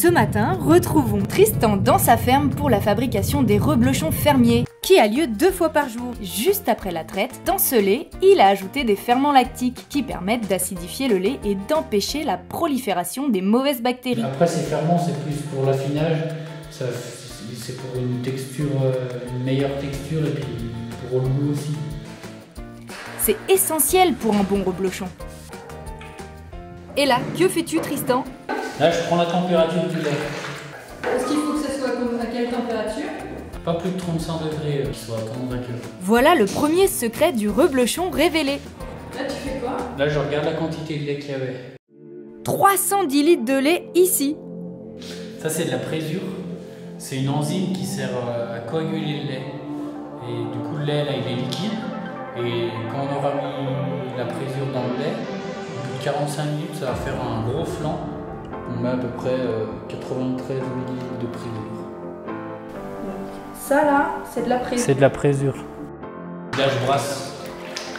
Ce matin, retrouvons Tristan dans sa ferme pour la fabrication des reblochons fermiers, qui a lieu 2 fois par jour. Juste après la traite, dans ce lait, il a ajouté des ferments lactiques qui permettent d'acidifier le lait et d'empêcher la prolifération des mauvaises bactéries. Après, ces ferments, c'est plus pour l'affinage, c'est pour une texture, une meilleure texture et puis pour le goût aussi. C'est essentiel pour un bon reblochon. Et là, que fais-tu, Tristan ? Là, je prends la température du lait. Est-ce qu'il faut que ça soit à quelle température? Pas plus de 35 degrés, qu'il soit tendre à cœur. Voilà le premier secret du reblochon révélé. Là, tu fais quoi? Là, je regarde la quantité de lait qu'il y avait. 310 litres de lait ici. Ça, c'est de la présure. C'est une enzyme qui sert à coaguler le lait. Et du coup, le lait, là, il est liquide. Et quand on aura mis la présure dans le lait, au bout de 45 minutes, ça va faire un gros flan. On met à peu près 93 ml de présure. Ça là, c'est de la présure. C'est de la présure. Là, je brasse,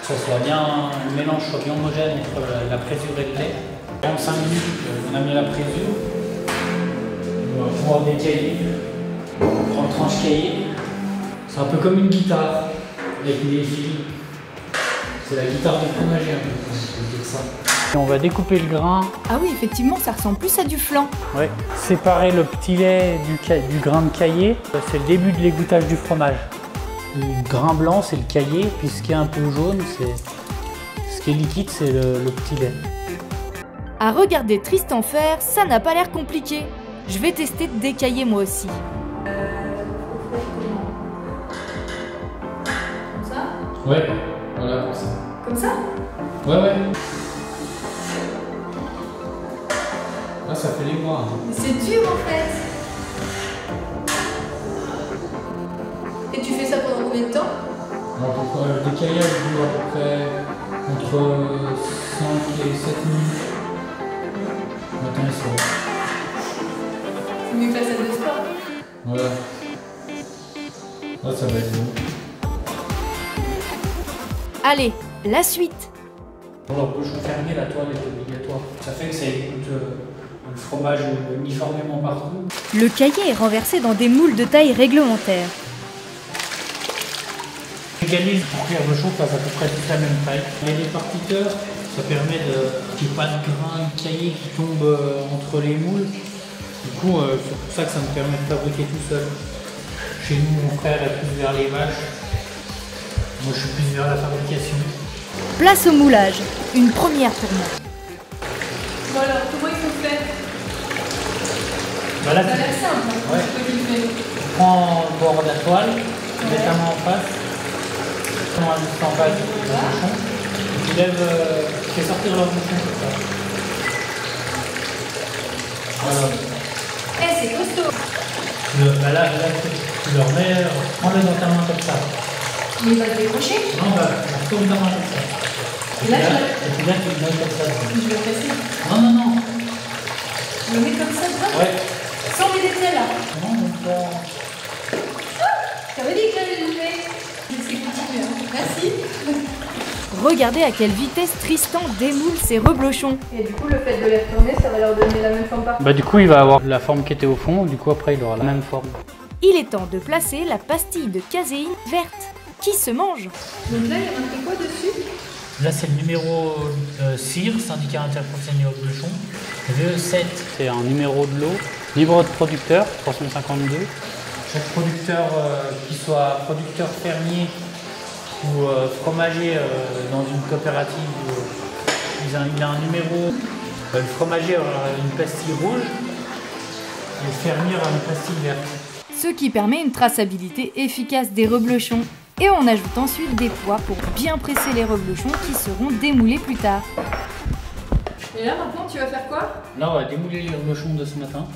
que ça soit bien, le mélange soit bien homogène entre la présure et le lait. 45 minutes, on a mis la présure. On va pouvoir décailler. On prend le tranche caillé. C'est un peu comme une guitare avec des fils. C'est la guitare de fromager un peu, on peut dire ça. Et on va découper le grain. Ah oui, effectivement, ça ressemble plus à du flan. Ouais. Séparer le petit lait du grain de caillé, c'est le début de l'égouttage du fromage. Le grain blanc, c'est le caillé, puis ce qui est un peu jaune, ce qui est liquide, c'est le petit lait. À regarder Tristan faire, ça n'a pas l'air compliqué. Je vais tester de décailler moi aussi. Comme ça? Ouais, voilà, comme ça. Comme ça? Ouais. Là, ça fait les mois. Mais c'est dur en fait. Et tu fais ça pendant combien de temps? Le décaillage dure à peu près entre 5 et 7 minutes. Matin et soir. C'est mieux que la salle de sport. Voilà. Là, ça va être bon. Allez, la suite. Pour le reblochon fermier, la toile est obligatoire. Ça fait que ça écoute le fromage uniformément partout. Le caillé est renversé dans des moules de taille réglementaire. Égalise pour que le reblochon fasse à peu près toute la même taille. Il y a des partiteurs, ça permet qu'il n'y ait pas de grain de caillé qui tombe entre les moules. Du coup, c'est pour ça que ça me permet de fabriquer tout seul. Chez nous, mon frère est plus vers les vaches. Moi, je suis plus vers la fabrication. Place au moulage, une première pour moi. Bon alors, comment il faut faire? Voilà, Ça a l'air simple, hein, ouais. ce que tu fais. Tu prends le bord de la toile, tu mets ta main en face, tu mets juste en face du bouchon, et tu lèves, tu fais sortir le bouchon comme ça. Voilà. Eh, c'est costaud. Là, tu le remets, prends-le dans ta main comme ça. Mais il va se décrocher. Non, tourne ta main comme ça. Et là, et puis là, tu le mets comme ça. je vais casser. Non. Je le mets comme ça, dedans. Ouais. Sans mes détails là. Non, donc là. T'avais dit que j'allais le lever. C'est continué, hein. Merci. Regardez à quelle vitesse Tristan démoule ses reblochons. Et du coup, le fait de les retourner, ça va leur donner la même forme partout. Bah, du coup, il va avoir la forme qui était au fond, du coup, après, il aura la même forme. Il est temps de placer la pastille de caséine verte, qui se mange. Donc là, il y a marqué quoi dessus? Là, c'est le numéro CIR, syndicat interprofessionnel au reblochon. VE7, c'est un numéro de lot. Livre de producteur, 352. Chaque producteur, qu'il soit producteur fermier ou fromager dans une coopérative, il a un numéro. Le fromager aura une pastille rouge et le fermier aura une pastille verte. Ce qui permet une traçabilité efficace des reblochons. Et on ajoute ensuite des poids pour bien presser les reblochons qui seront démoulés plus tard. Et là, maintenant, tu vas faire quoi? Là, on va démouler les reblochons de ce matin.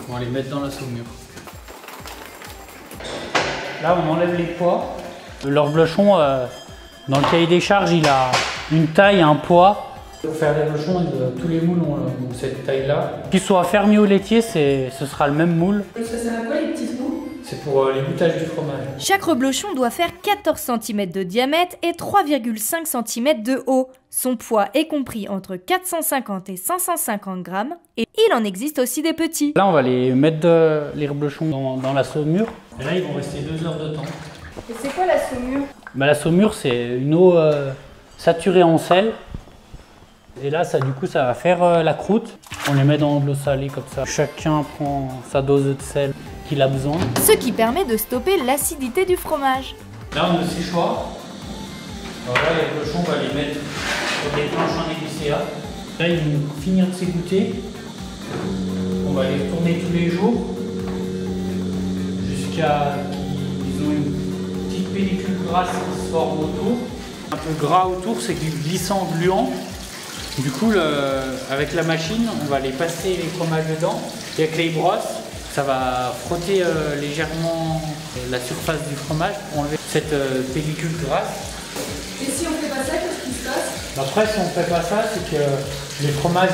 On va les mettre dans la saumure. Là, on enlève les poids. Le reblochon, dans le cahier des charges, il a une taille, un poids. Pour faire les reblochons, tous les moules ont cette taille-là. Qu'ils soient fermiers ou laitiers, ce sera le même moule. Ça sert à quoi les petits trous? C'est pour les goûtages du fromage. Chaque reblochon doit faire 14 cm de diamètre et 3,5 cm de haut. Son poids est compris entre 450 et 550 grammes et il en existe aussi des petits. Là, on va les mettre les reblochons dans la saumure. Et là, ils vont rester 2 heures de temps. Et c'est quoi la saumure? La saumure, c'est une eau saturée en sel. Et là, du coup, ça va faire la croûte. On les met dans de l'eau salée comme ça. Chacun prend sa dose de sel qu'il a besoin. Ce qui permet de stopper l'acidité du fromage. Là, on a le séchoir. Alors là, les reblochons, on va les mettre sur des planches en épicéa. Là, ils vont finir de s'égoutter. On va les tourner tous les jours jusqu'à qu'ils ont une petite pellicule grasse qui se forme autour. Un peu gras autour, c'est glissant, gluant. Du coup, avec la machine, on va les passer les fromages dedans. Et avec les brosses, ça va frotter légèrement la surface du fromage pour enlever cette pellicule grasse. Et si on fait pas ça, qu'est-ce qui se passe? Après, si on fait pas ça, c'est que les fromages,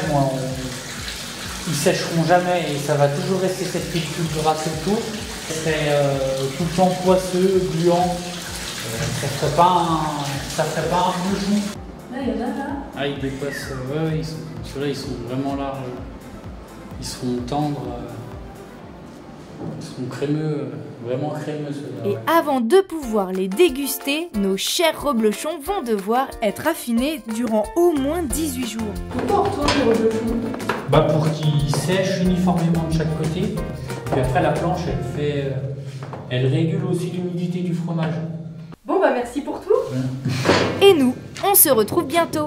ils sécheront jamais et ça va toujours rester cette pellicule grasse autour. C'est tout le temps poisseux, gluant. Ça ferait pas un bouchon. Là, il y en a là. Ah, ils dépassent. Ouais, ceux-là, ils sont vraiment larges. Ils seront tendres. Ils seront crémeux, vraiment crémeux ceux-là. Et avant de pouvoir les déguster, nos chers reblochons vont devoir être affinés durant au moins 18 jours. Pourquoi on retourne les reblochons? Pour qu'ils sèchent uniformément de chaque côté. Puis après, la planche, elle régule aussi l'humidité du fromage. Bon, merci pour tout. Et nous, on se retrouve bientôt.